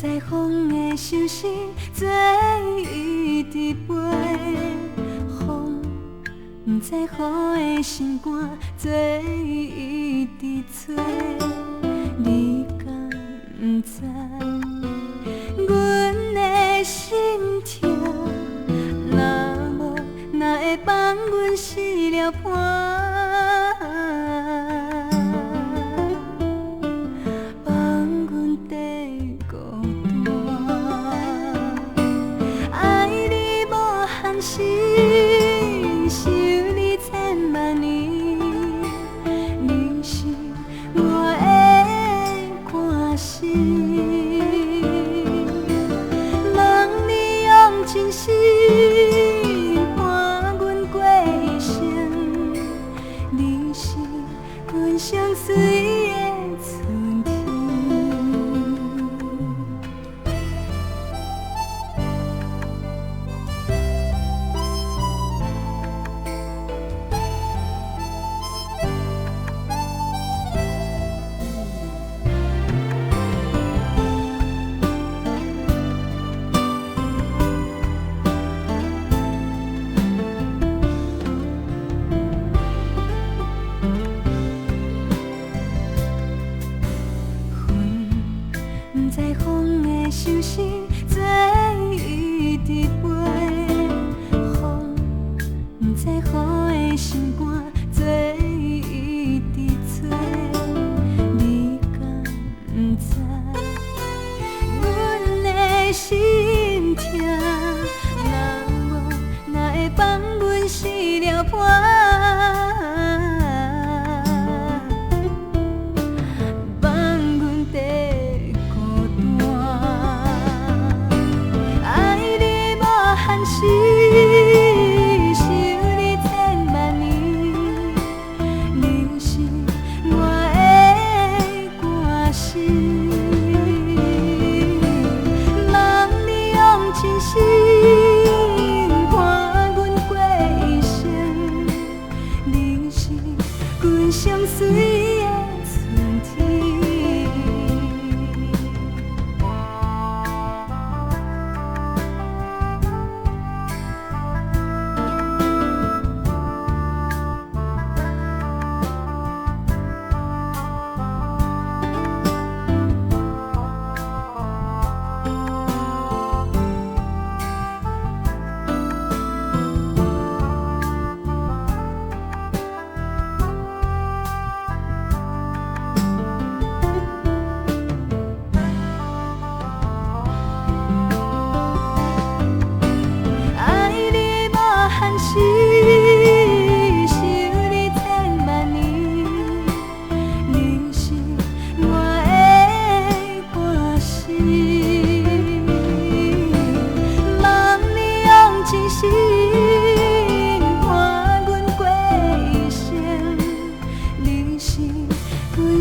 知风的手心做伊伫飞，风不知雨的心肝做伊伫吹。你敢不知阮的心痛？哪会放阮死了伴？放阮在孤单，爱你无限时，想你千万年。你是我的关心，望你用真心。相随的春天，在风的手心做伊伫飞，风不知雨的心肝做伊伫吹。你敢不知阮的心痛？哪会放阮死了伴？相随的春天，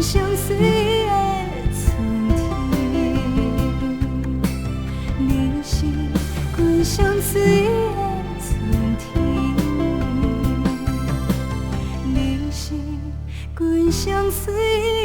相随的春天，你是阮相随的春天，你是阮相随。